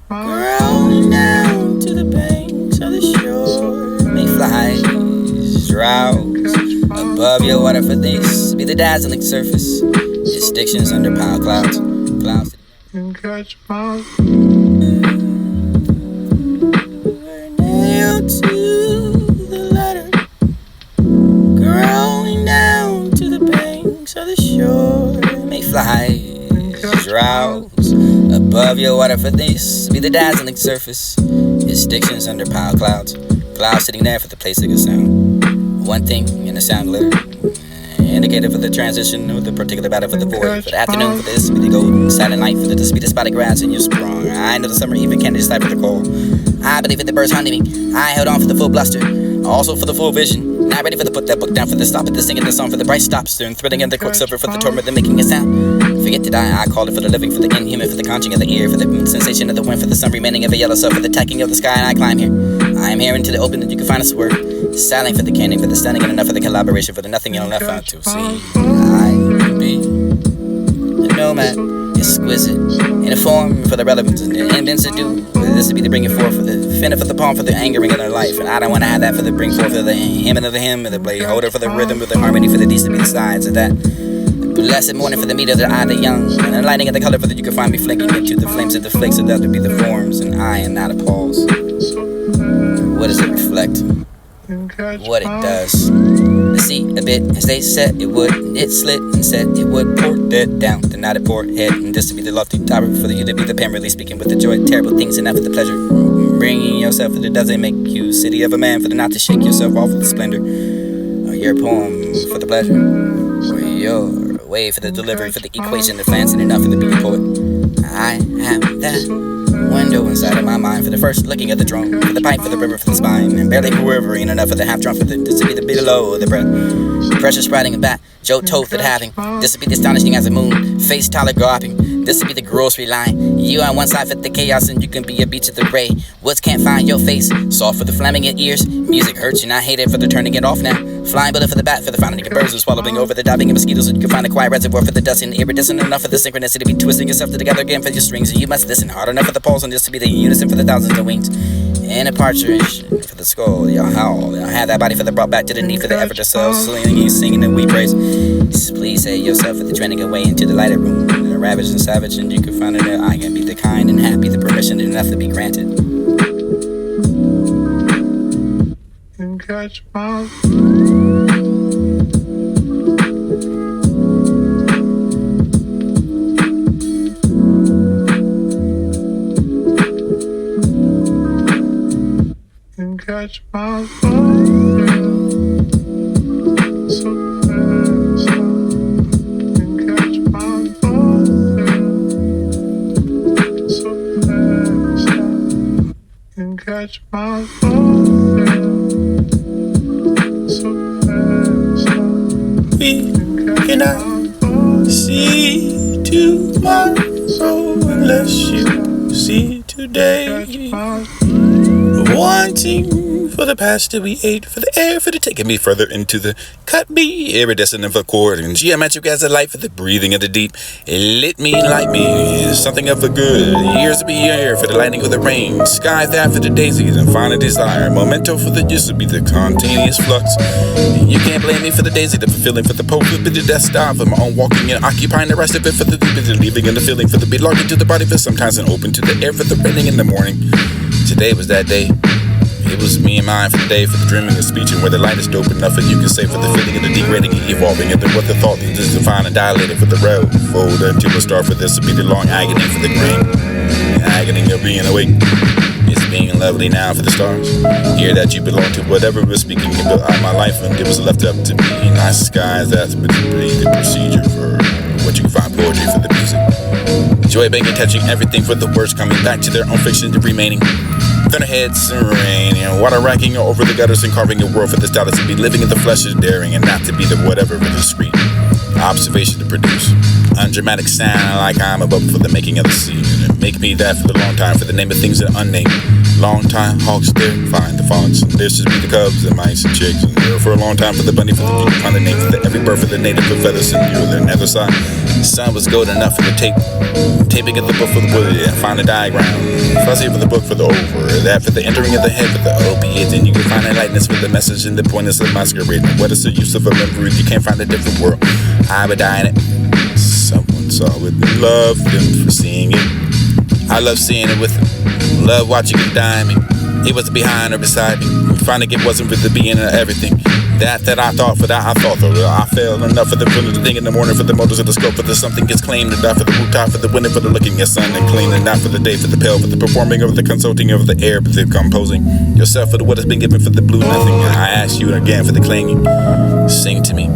Growing down to the banks of the shore, may flies drowse above your water for this be the dazzling surface. Distinctions under pile clouds. Nailed to the ladder, growing down to the banks of the shore, may flies drowse above your water for this be the dazzling surface. Distinctions under pile clouds. Clouds sitting there for the place of a sound. One thing in the sound glitter. Indicator for the transition with the particular battle for the void. For the afternoon for this be the golden silent night. For the speed of spotted grass in your sprung. I know the summer even can decide for the call. I believe that the birds hunting me. I held on for the full bluster. Also for the full vision. Not ready for the put that book down for the stop at the singing the song for the bright stops. Soon thrilling in the quicksilver for the torment the making a sound. Forget to die, I called it for the living, for the inhuman, for the conching of the ear, for the sensation of the wind, for the sun remaining of a yellow sun, for the tacking of the sky, and I climb here. I am here into the open that you can find us word. Sailing for the canning, for the standing, and enough for the collaboration, for the nothing you'll left out to see. I can be a nomad, exquisite, in a form for the relevance and the indents to do. For this to be the bringing forth, for the finna for the palm, for the angering of their life. And I don't want to have that for the bring forth of the hymn of the hymn, of the blade holder, for the rhythm, of the harmony, for the these to be the sides of that. Blessed morning for the meat of the eye, the young, and the lighting of the color for that you can find me flinking into the flames of the flakes of that to be the forms, and I am not appalled. What does it reflect? What it does. The sea a bit as they said it would, and it slid and said it would pour that down, the night it poured head, and this to be the lofty tower for you to be the pen, really speaking with the joy, terrible things and not for the pleasure. Bringing yourself that it doesn't make you city of a man for the not to shake yourself off with the splendor, or your poem for the pleasure, or your way for the delivery, for the equation, the fancy enough for the beauty poet. I am that window inside of my mind for the first looking at the drone, for the pipe, for the river, for the spine, and barely quivering enough for the half drum for the this to be the below the breath. Pressure spreading back, Joe told that having this to be the astonishing as a moon, face taller groping. This to be the grocery line. You on one side for the chaos, and you can be a beach of the ray. Woods can't find your face. Soft for the flaming in ears. Music hurts, and I hate it for the turning it off now. Flying bullet for the bat, for the finding of birds, and swallowing over the diving of mosquitoes, so you can find a quiet reservoir for the dust and iridescent enough for the synchronicity to be twisting yourself together again for your strings. And you must listen hard enough for the pulse, and this to be the unison for the thousands of wings. And a partridge for the skull, y'all howl. Y'all have that body for the brought back to the knee for the effort to sell. Singing and we praise. Please say yourself for the trending away into the lighter room. The ravaged and savage, and you can find it there. I can be the kind and happy, the permission enough to be granted. And catch my catch my catch my we cannot see tomorrow unless you see today. Wanting for the pasta we ate, for the air, for the taking me further into the cut me, iridescent of a chord, and geometric as a light for the breathing of the deep. It lit me, light me, something of the good. Years to be here for the lightning of the rain, sky that for the daisies and final desire. Memento for the used to be the spontaneous flux. And you can't blame me for the daisy, the fulfilling for the pope, for the death stop, for my own walking and occupying the rest of it, for the leaving and the feeling, for the belonging to the body, for sometimes and open to the air, for the raining in the morning. Today was that day. It was me and mine for the day, for the dreaming and speech, and where the light is dope enough and you can say for the feeling and the degrading and evolving, and then what the thought is defined and dilated for the rail fold until the star for this to be the long agony for the grain, the agony of being awake. It's being lovely now for the stars. Hear that you belong to whatever was speaking about my life, and it was left up to me. Nice skies, that's been the procedure for what you can find poetry for the music. Joy banking, touching everything for the words coming back to their own fiction, the remaining. Thunderheads and rain, water racking over the gutters and carving a world for this dollar to be living in the flesh is daring and not to be the whatever with the screen. Observation to produce. Undramatic sound like I'm a bubble for the making of the scene. And make me that for the long time, for the name of things that are unnamed. Long time, hawks there, find the fox. And there should be the cubs and mice and chicks. And there for a long time for the bunny, for the geek, find the name for the every bird, for the native with feathers. And you're the nether side. The sun was gold enough for the tape. Taping of the book for the wood, and find the diagram. Fuzzy for the book for the over. That for the entering of the head for the opiate. And you can find a lightness with the message and the pointness of masquerade. What is the use of a memory if you can't find a different world? I would die in it. Someone saw it and loved them for seeing it. I love seeing it with him. Love watching it die me. He was behind or beside me. Finding it wasn't for the being of everything. That I thought, for that I thought, though I fell enough for the thing in the morning, for the motors of the scope, for the something gets claimed to die, for the rooftop, for the winter, for the looking at sun and clean, and not for the day, for the pale, for the performing of the consulting of the air, for the composing yourself for the what has been given, for the blue nothing. I ask you again for the clanging. Sing to me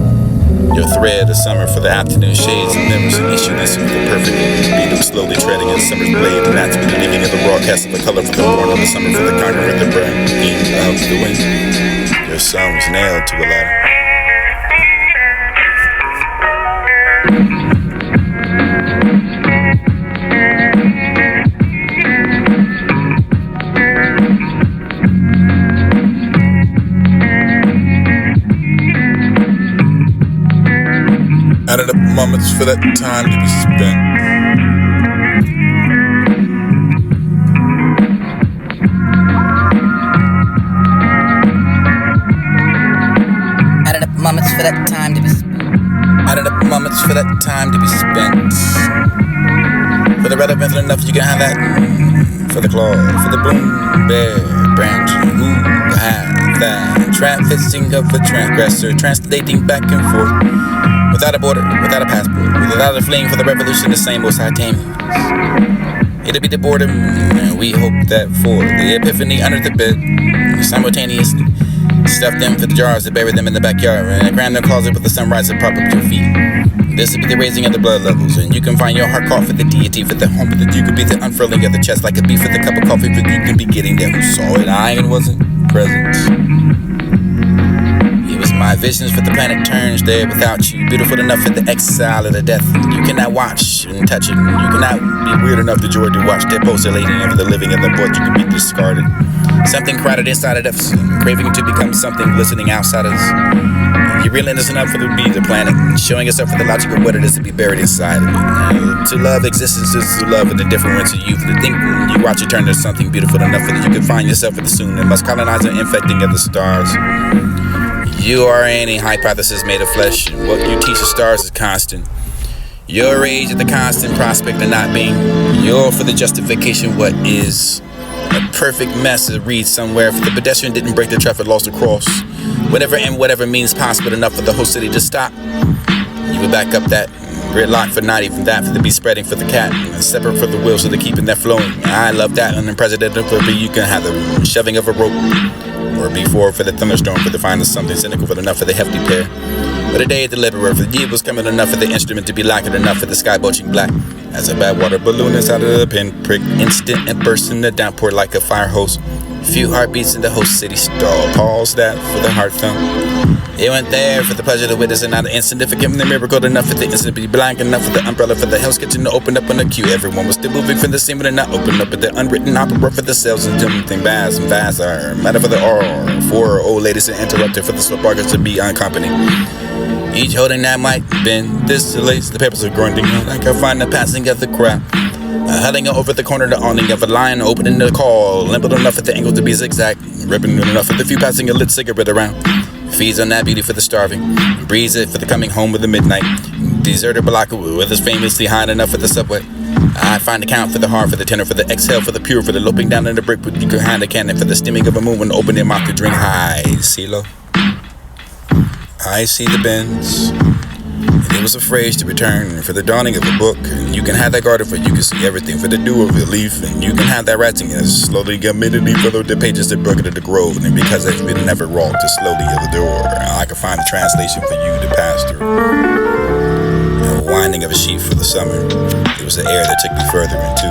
your thread of summer, for the afternoon shades and memories and issueness of the perfect beat of slowly treading in summer's blade, and not to be the leaving of the broadcast of the color for the born of the summer, for the conqueror of the brain of the wind. Your song was nailed to a ladder. Added up moments for that time to be spent. Added up moments for that time to be spent. Added up moments for that time to be spent. For the relevant enough, you can have that. For the claw, for the boom, bear, branch, ooh, have that. Trap-fisting of a transgressor, translating back and forth. Without a border, without a passport, without a fleeing for the revolution, the same old simultaneous. It'll be the boredom, and we hope that for the epiphany under the bed, simultaneously. Stuff them for the jars to bury them in the backyard, and cram their closet with the sunrise to prop up your feet. This will be the raising of the blood levels, and you can find your heart caught for the deity, for the home, that you could be the unfurling of the chest like a bee for the cup of coffee, but you can be getting there who saw it. I even wasn't present. It was my visions for the planet turns there without you, beautiful enough for the exile of the death. You cannot watch and touch it, and you cannot be weird enough to joy to watch their postulating of the living and the book. You can be discarded. Something crowded inside of us, craving to become something glistening outside of us. You're really innocent enough for to be the planet, showing yourself for the logic of what it is to be buried inside of it. To love existence is to love in the different winds of youth. To think you watch it turn to something beautiful enough that you can find yourself at the soon and must colonize the infecting of the stars. You are any hypothesis made of flesh, and what you teach the stars is constant. Your rage at the constant prospect of not being. You're for the justification what is. A perfect mess to read somewhere. For the pedestrian didn't break the traffic laws across. Whatever and whatever means possible enough for the whole city to stop. You would back up that gridlock for not even that, for the be spreading for the cat, and separate for the wheels so they're keeping that flowing. I love that unprecedented for you can have the shoving of a rope. Or before for the thunderstorm, for the find of something cynical for enough for the hefty pair. For the day of the deliverer, for the year was coming enough for the instrument to be lacquered enough for the sky bulging black. As a bad water balloon inside of the pinprick, instant and burst in the downpour like a fire hose. Few heartbeats in the whole city stall. Pause that for the heart thump. It went there for the pleasure to witness and not an insignificant the miracle enough for the instant to be blank enough for the umbrella for the Hell's Kitchen to open up on the queue. Everyone was still moving from the scene but not open up at the unwritten opera for the sales and something vast and faster. Matter for the R. Four old ladies and interrupted for the sparkers to be unaccompanied. Each holding that mic, bend this delays the papers are grunting like I find the passing of the crowd. Huddling over the corner, the awning of a line, opening the call, limbered enough at the angle to be zigzag, ripping enough at the few passing a lit cigarette around. Feeds on that beauty for the starving, breathes it for the coming home with the midnight. Deserted Balaka with us famously high enough for the subway. I find the count for the heart, for the tenor, for the exhale, for the pure, for the loping down in the brick with you behind the cannon, for the stimming of a moon when open their mouth to drink high. See low. I see the bends. And it was a phrase to return for the dawning of a book. And you can have that garden for you can see everything for the dew of a leaf. And you can have that writing as slowly admittedly for the pages that broke into the grove. And because they've been never wrought to slowly of the door, I can find the translation for you to pass through. finding of a sheep for the summer. It was the air that took me further into.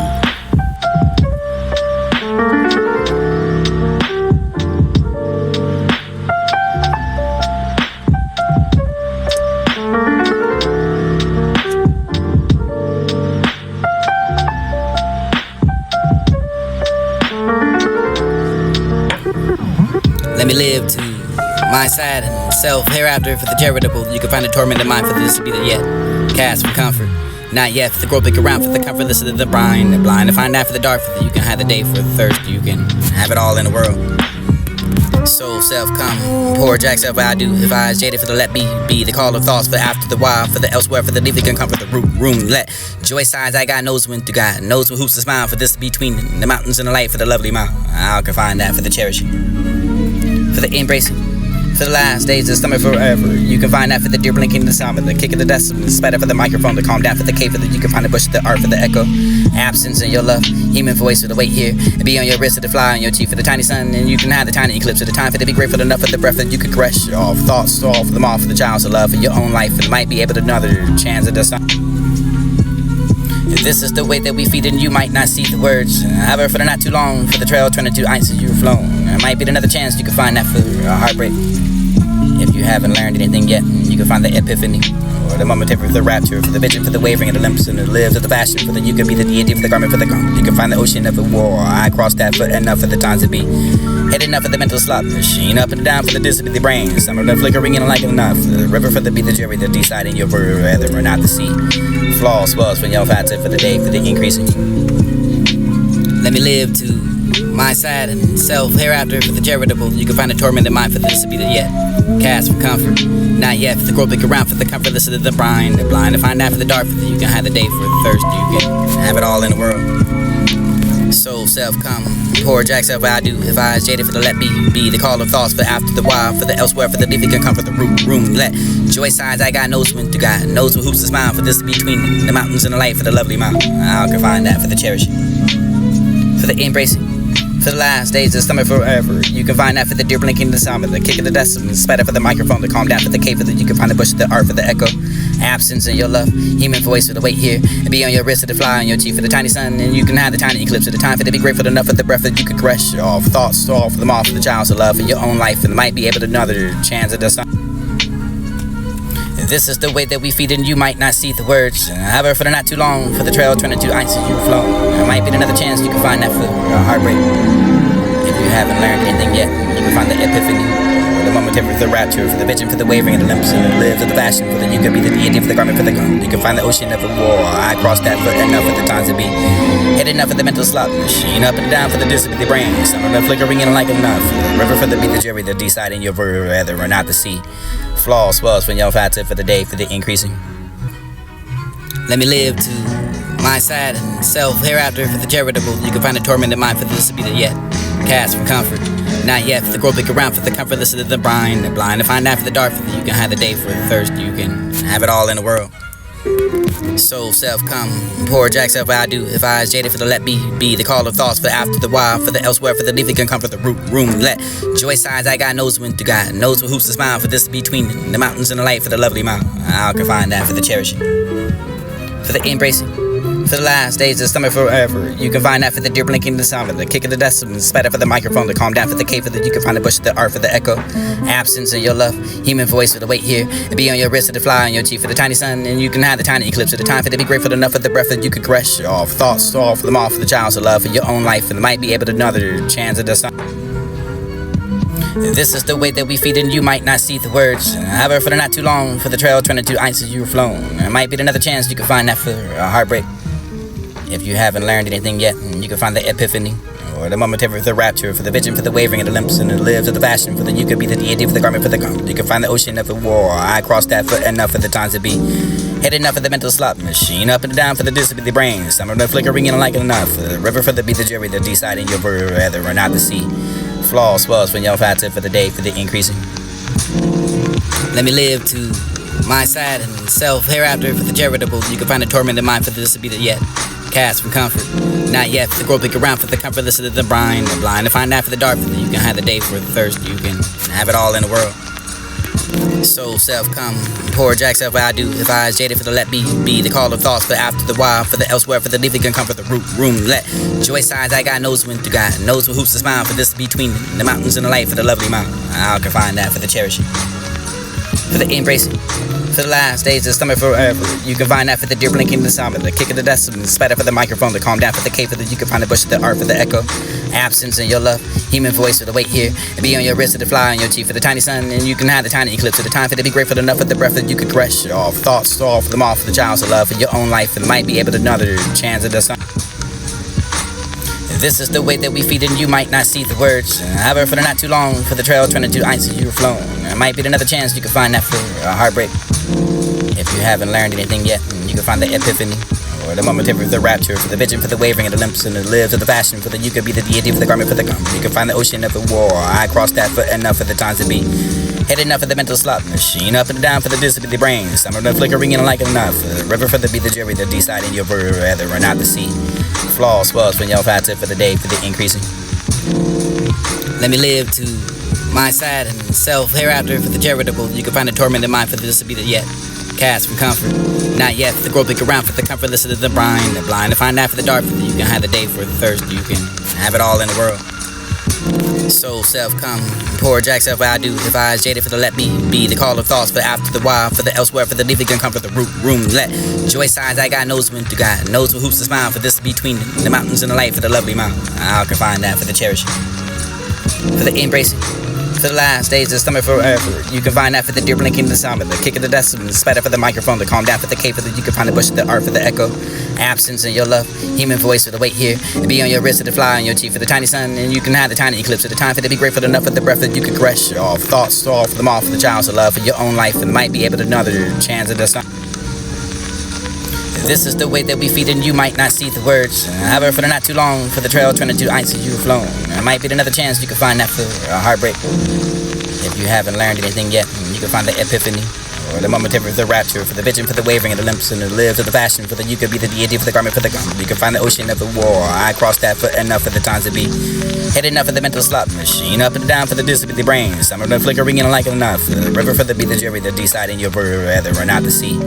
Let me live to my sad and self hereafter for the charitable. You can find a tormented mind for this to be the yet cast from comfort. Not yet for the groping around for the comfortless of the blind. The blind to find out for the dark for the you can have the day for the thirst. You can have it all in the world. Soul self come, poor Jack self I do. If I is jaded for the let be the call of thoughts for after the while, for the elsewhere, for the leafy can comfort the room. Let joy signs I got knows when to God, knows what hoops to smile for this between the mountains and the light for the lovely mile. I can find that for the cherishing, for the embracing, for the last days of the summer forever. You can find that for the deer blinking the sound, the kick of the dust, the spider for the microphone, to calm down for the cave, for the you can find the bush, the art for the echo, absence in your love, human voice for the wait here, and be on your wrist, for the fly on your cheek, for the tiny sun, and you can have the tiny eclipse of the time for to be grateful enough for the breath that you can caress your off thoughts, all for them all, for the child's love, for your own life, and might be able to another chance at the sun. If this is the way that we feed and you might not see the words. However, for the not too long, for the trail turning to ice as you've flown. There might be another chance you can find that for a heartbreak. If you haven't learned anything yet, you can find the epiphany, or the momentary for the rapture, for the vision, for the wavering of the limbs and the lives of the passion, for the you can be the deity, for the garment, for the garment. You can find the ocean of a war. I crossed that foot enough for the times to be. Head enough for the mental slot machine, up and down for the disability brain. Some of the flickering and like enough. The river for the be the jury, the deciding your verb, whether or not the sea. Flaw swells when your fats for the day, for the increasing. Let me live to my sad and self hereafter for the charitable. You can find a tormented mind for this to be the yet cast from comfort. Not yet for the groping around for the comfortless of the blind to find out for the dark for the you can have the day for the thirst. You can have it all in the world. Soul self come, poor Jack self I do. If I is jaded for the let be the call of thoughts for after the while, for the elsewhere, for the leafy can comfort the room. Let joy signs I got knows when to God, knows what hoops to smile for this between the mountains and the light for the lovely mile. I can find that for the cherishing, for the embracing, for the last days of summer forever. You can find that for the deer blinking the sound, the kick of the dust, and the spider for the microphone, to calm down for the cave, for the you can find the bush, the art for the echo, absence in your love, human voice for the wait here, and be on your wrist, for the fly on your cheek, for the tiny sun, and you can have the tiny eclipse of the time for to be grateful enough for the breath that you could caress your off thoughts, all for them all, for the child's love, for your own life, and might be able to another chance at the sun. If this is the way that we feed and you might not see the words. However, for the not too long, for the trail turning to ice as you've flown. There might be another chance you can find that for a heartbreak. If you haven't learned anything yet, you can find the epiphany, or the momentary for the rapture, for the vision, for the wavering of the limbs and the lives of the passion, for the you can be the deity, for the garment, for the garment. You can find the ocean of a war. I crossed that foot enough for the times to be. Head enough for the mental slot machine, up and down for the disability brain. Some of the flickering and like enough. The river for the be the jury, the deciding your verb, whether or not the sea. Flaw swells when your fats for the day, for the increasing. Let me live to my sad and self hereafter for the charitable. You can find a tormented mind for this to be the yet cast from comfort. Not yet for the groping around for the comfortless of the blind to find out for the dark for the you can have the day for the thirst. You can have it all in the world. Soul self come, poor Jack self I do. If I is jaded for the let be the call of thoughts for after the while, for the elsewhere, for the leafy can comfort the room. Let joy signs I got knows when to God, knows what hoops to smile for this between the mountains and the light for the lovely mile. I can find that for the cherishing, for the embracing, for the last days of summer forever. You can find that for the deer blinking the sound, the kick of the dust, and the spider for the microphone, to calm down for the cave, for the you can find the bush, the art for the echo, absence in your love, human voice for the wait here, and be on your wrist, for the fly on your cheek, for the tiny sun, and you can have the tiny eclipse of the time for to be grateful enough for the breath that you could caress your off thoughts, all for them all, for the child's love, for your own life, and might be able to another chance at the sun. If this is the way that we feed and you might not see the words. However, for the not too long, for the trail turning to ice as you've flown. There might be another chance you can find that for a heartbreak. If you haven't learned anything yet, you can find the epiphany, or the momentary for the rapture, for the vision, for the wavering of the limbs and the lives of the passion, for the you can be the deity, for the garment, for the garment. You can find the ocean of a war. I crossed that foot enough for the times to be. Head enough for the mental slot machine, up and down for the disability brain. Some of the flickering and like enough. The river for the be the jury, the deciding your verb, whether or not the sea. Flaw swells when your fats for the day, for the increasing. Let me live to my sad and self hereafter for the charitable. You can find a tormented mind for this to be the yet cast from comfort. Not yet for the groping around for the comfortless of the blind to find out for the dark for the you can have the day for the thirst. You can have it all in the world. Soul self come, poor jack self I do. If I is jaded for the let be the call of thoughts for after the while, for the elsewhere, for the leafy can come for the room. Let joy signs I got knows when to God, knows what hoops to smile for this between the mountains and the light for the lovely mountain. I can find that for the cherishing, for the embracing, for the last days of summer forever. You can find that for the deer blinking the summer, the kick of the dust, and the spatter for the microphone, the calm down for the cave, for the you can find the bush, the art for the echo, absence in your love, human voice for the weight here, and be on your wrist, the fly on your teeth for the tiny sun, and you can have the tiny eclipse of the time for to be grateful enough for the breath that you could caress all thoughts, all for them all for the child's of love for your own life, and might be able to another chance of the sun. This is the way that we feed and you might not see the words. However, for the not too long, for the trail turning to ice as you were flown. It might be another chance you can find that for a heartbreak. If you haven't learned anything yet, you can find the epiphany, or the momentary of the rapture, for the vision, for the wavering of the limps and the lives of the fashion, for the you could be the deity, for the garment, for the gum. You can find the ocean of the war. I crossed that for enough of the times to be. Head enough for the mental slot machine, up and down for the discipline, the brain. Some of the flickering and like enough. The river for the be the jury, the deciding your verb, rather or not the sea. Flaws, swells from your fat tip for the day, for the increasing. Let me live to my sad and self hereafter for the charitable. You can find a tormented mind for this to be the yet. Cast from comfort, not yet. For the groping around for the comfortless of the blind to find out for the dark. For the you can have the day for the thirst. You can have it all in the world. Soul self come, poor jack self I do. If I is jaded for the let be the call of thoughts for after the while, for the elsewhere, for the leafy can come for the room. Let joy signs I got knows when to God, knows what hoops to smile for this between the mountains and the light for the lovely mountain. I can find that for the cherishing, for the embracing, for the last days of summer forever. You can find that for the deer blinking the summer, the kick of the dust, and the spatter for the microphone, the calm down for the cave, for the you can find the bush, the art for the echo, absence in your love, human voice for the weight here, and be on your wrist, the fly on your teeth for the tiny sun, and you can have the tiny eclipse of the time for to be grateful enough for the breath that you can caress all thoughts, all for them all for the child's of love for your own life, and might be able to another chance of the sun. This is the way that we feed and you might not see the words. However, for the not too long, for the trail turning to ice as you were flown. It might be another chance you can find that for a heartbreak. If you haven't learned anything yet, you can find the epiphany, or the momentary of the rapture, for the vision, for the wavering of the limps and the lives of the fashion, for the you could be the deity, for the garment, for the gum. You can find the ocean of the war. I crossed that for enough of the times to be. Head enough for the mental slot machine, up and down for the discipline, the brain. Some of the flickering and like enough. The river for the be the jury, the deciding your verb, rather or not the sea.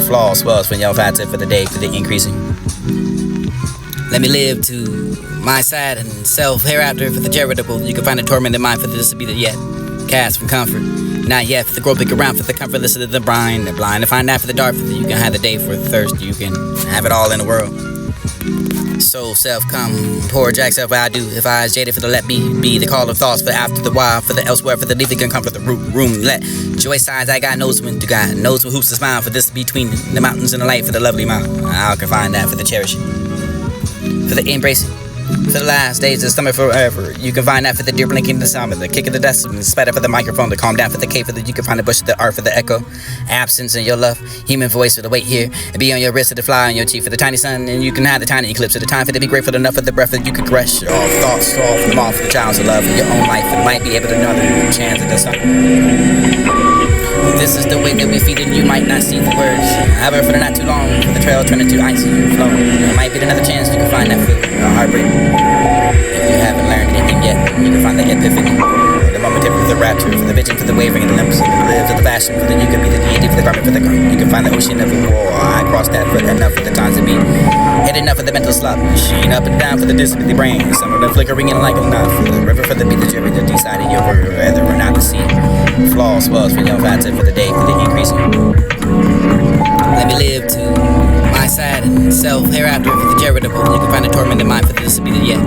Flaws, swells from your fat tip for the day, for the increasing. Let me live to my sad and self hereafter for the charitable. You can find a tormented mind for this to be the yet. Cast from comfort, not yet. For the groping around for the comfortless of the blind to find out for the dark. For the you can have the day for the thirst. You can have it all in the world. Soul self come, poor jack self I do. If I is jaded for the let be the call of thoughts for after the while, for the elsewhere, for the leafy can come for the room. Let joy signs I got knows when to God, knows what hoops to smile for this between the mountains and the light for the lovely mountain. I can find that for the cherishing, for the embracing, for the last days of summer forever. You can find that for the deer blinking the summer, the kick of the dust, and the spatter for the microphone, the calm down for the cave, for the you can find the bush, the art for the echo, absence in your love, human voice for the weight here, and be on your wrist, the fly on your teeth for the tiny sun, and you can have the tiny eclipse of the time for to be grateful enough for the breath that you can caress all thoughts, all for them all for the child's of love for your own life, and might be able to another chance at the sun. This is the way that we feed and you might not see the words. However, for the not too long, for the trail turning to ice as you flown. It might be another chance you can find that for a heartbreak. If you haven't learned anything yet, you can find the epiphany, or the momentary of the rapture, for the vision, for the wavering of the limps and the lives of the fashion, for the you could be the deity, for the garment, for the gum. You can find the ocean of the war. I crossed that for enough of the times to be. Head enough for the mental slot machine, up and down for the discipline, the brain. Some of the flickering and like enough. The river for the be the jury, the deciding your verb, rather or not the sea. Flaws, swells from your fat tip for the day, for the increasing. Let me live to my sad and self hereafter for the charitable. You can find a tormented mind for this to be the yet.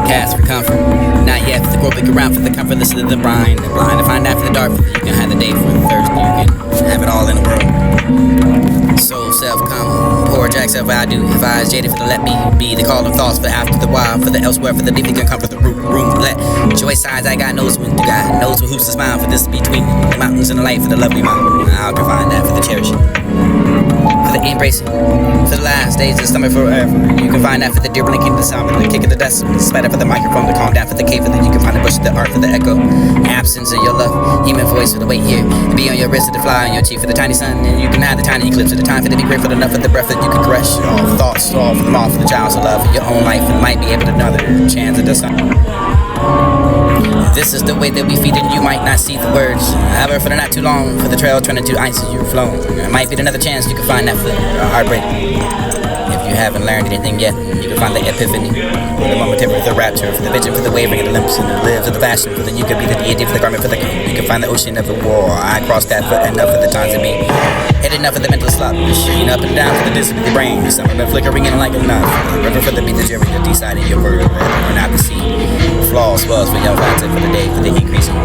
Cast for comfort, not yet. For the groping around for the comfortless of the blind to find out for the dark. For the you can have the day for the thirst. You can have it all in the world. Soul self come, poor jack self I do. If I is jaded for the let be the call of thoughts for after the while, for the elsewhere, for the leafy can come for the room. Let joy signs I got knows when to God, knows what hoops to smile for this between the mountains and the light for the lovely mountain. I can find that for the cherishing, for the embracing, for the last days of summer forever. You can find that for the deer blinking the summer, the kick of the dust, and the spatter for the microphone, the calm down for the cave, for the you can find the bush, the art for the echo, absence of your love, human voice for the weight here, and be on your wrist, the fly on your teeth for the tiny sun, and you can have the tiny eclipse of the time for to be grateful enough for the breath that you can caress all thoughts, all for them all for the child's of love for your own life, and might be able to another chance at the sun. This is the way that we feed and you might not see the words. However, for the not too long, for the trail turning to ice as you've flown. It might be another chance you can find that for a heartbreak. If you haven't learned anything yet, you can find the epiphany. For the momentary, for the rapture, for the vision, for the wavering of the limbs and the lives of the fashion, for the you could be the deity, for the garment, for the you can find the ocean of the war. I crossed that foot enough for the times of me. Had enough of the mental slop machine, up and down for the distance of the brain. Some have been flickering in like enough. The river for the beat, the jury, the deciding your word, or not the sea. Flaws, spells for your factor, for the day, for the increasing.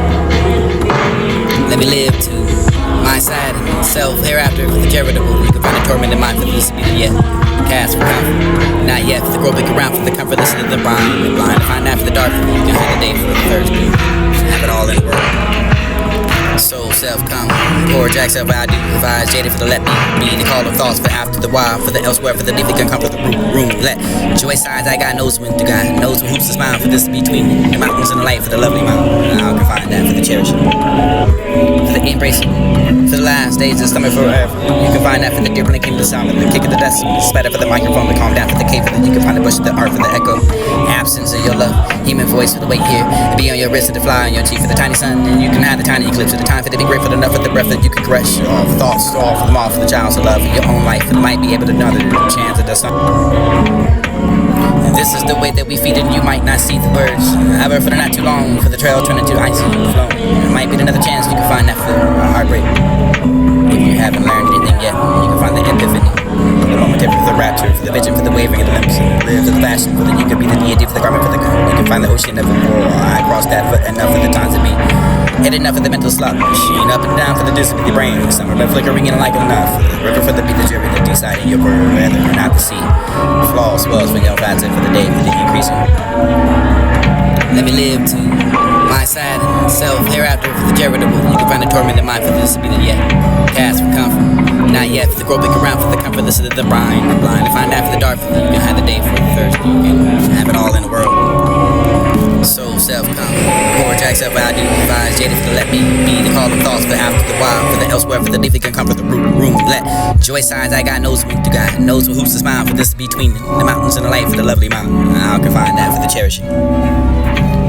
Let me live to my side and self hereafter for the charitable. You can find a tormented mind for this to be the yet. Cast for comfort, not yet for the grow big around for the comfort. Listen to the blind, the blind to find out for the dark. You can have the day for the Thursday. Have it all in the world. Soul, self, come. Poor Jack, self, I do. Revise, jaded for the let me be. The call of thoughts for after the wild, for the elsewhere, for the deep, can come for the room. Let joy signs, I got knows when to God. Knows when hoops to smile for this between the mountains and the light for the lovely mountain. I can find that for the cherishing. For the embracing. For the last days of summer forever. You can find that for the deer blinking, the sound of the kick of the dust. Spider for the microphone, the calm down for the cave, for the you can find the bush, the art for the echo. Absence of your love, human voice for the weight here. Be on your wrist, to fly on your cheek for the tiny sun. And you can have the tiny eclipse of the time for to be grateful enough for the breath that you can crush. All thoughts, all for them all for the child's love for your own life. And might be able to know the chance of the sun. This is the way that we feed and you might not see the words. However, for the not too long, for the trail turning to ice as you've flown. It might be another chance you can find that for a heartbreak. If you haven't learned anything yet, you can find the epiphany. For the momentary, for the rapture, for the vision, for the wavering of the limbs and the lives of the fashion, for the you could be the deity, for the garment, for the you can find the ocean of the war. I crossed that foot enough for the times of me. Had enough of the mental slop machine, up and down for the distance of the brain. Some have been flickering in like enough. The river for the beat, the jury, the deciding your word, rather or not the sea. Flaws, spells for your factor, for the day, for the increasing. Let me live to my side and self hereafter for the charitable. You can find a tormented mind for this to be the yet. Cast for comfort, not yet for the grow big around for the comfort. Listen to the blind to find out for the dark. For the, you can have the day for the Thursday. You can have it all in the world. Soul, self, come. Poor Jack, self, I do. Revise, jaded for the let me be. The call of thoughts for after the wild, for the elsewhere, for the deep, can come for the room. Let joy signs, I got knows when to God. Knows who's to smile for this between the mountains and the light for the lovely mountain. I can find that for the cherishing.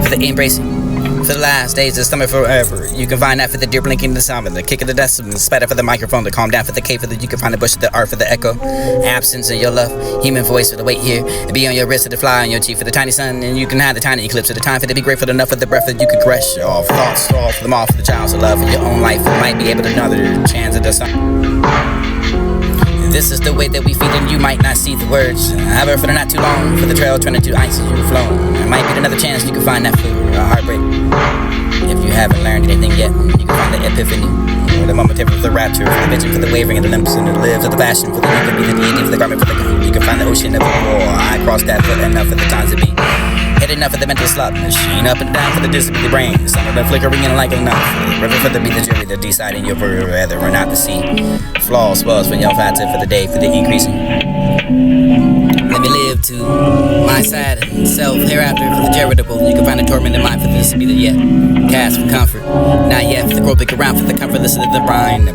For the embracing. For the last days of summer forever. You can find that for the deer blinking, the sound, and the kick of the dust, and the spider for the microphone, to calm down for the cave, for the you can find the bush, the art for the echo. Absence of your love, human voice for the weight here. Be on your wrist, to fly on your cheek for the tiny sun, and you can have the tiny eclipse of the time for to be grateful enough for the breath that you can crush. All thoughts, all for them all for the child's love for your own life. You might be able to know the chance of the sun. This is the way that we feed and you might not see the words. However, for the not too long, for the trail turning to ice as you've flown. It might be another chance you can find that for a heartbreak. If you haven't learned anything yet, you can find the epiphany. For the momentary, for the rapture, for the vision, for the wavering of the limbs and the lives of the fashion, for the you can be the deity, for the garment, for the you can find the ocean of the war. I crossed that foot enough for the times to be. Had enough of the mental slop machine, up and down for the distance of the brain. Some have been flickering in like enough. The river for the beat, the jury, the deciding your word, rather or not the sea. Flaws, spells for your factor, for the day, for the increasing. Let me live to my side and self hereafter for the charitable. You can find a tormented mind for this to be the yet. Cast for comfort, not yet for the grow big around for the comfort. Listen to the brine.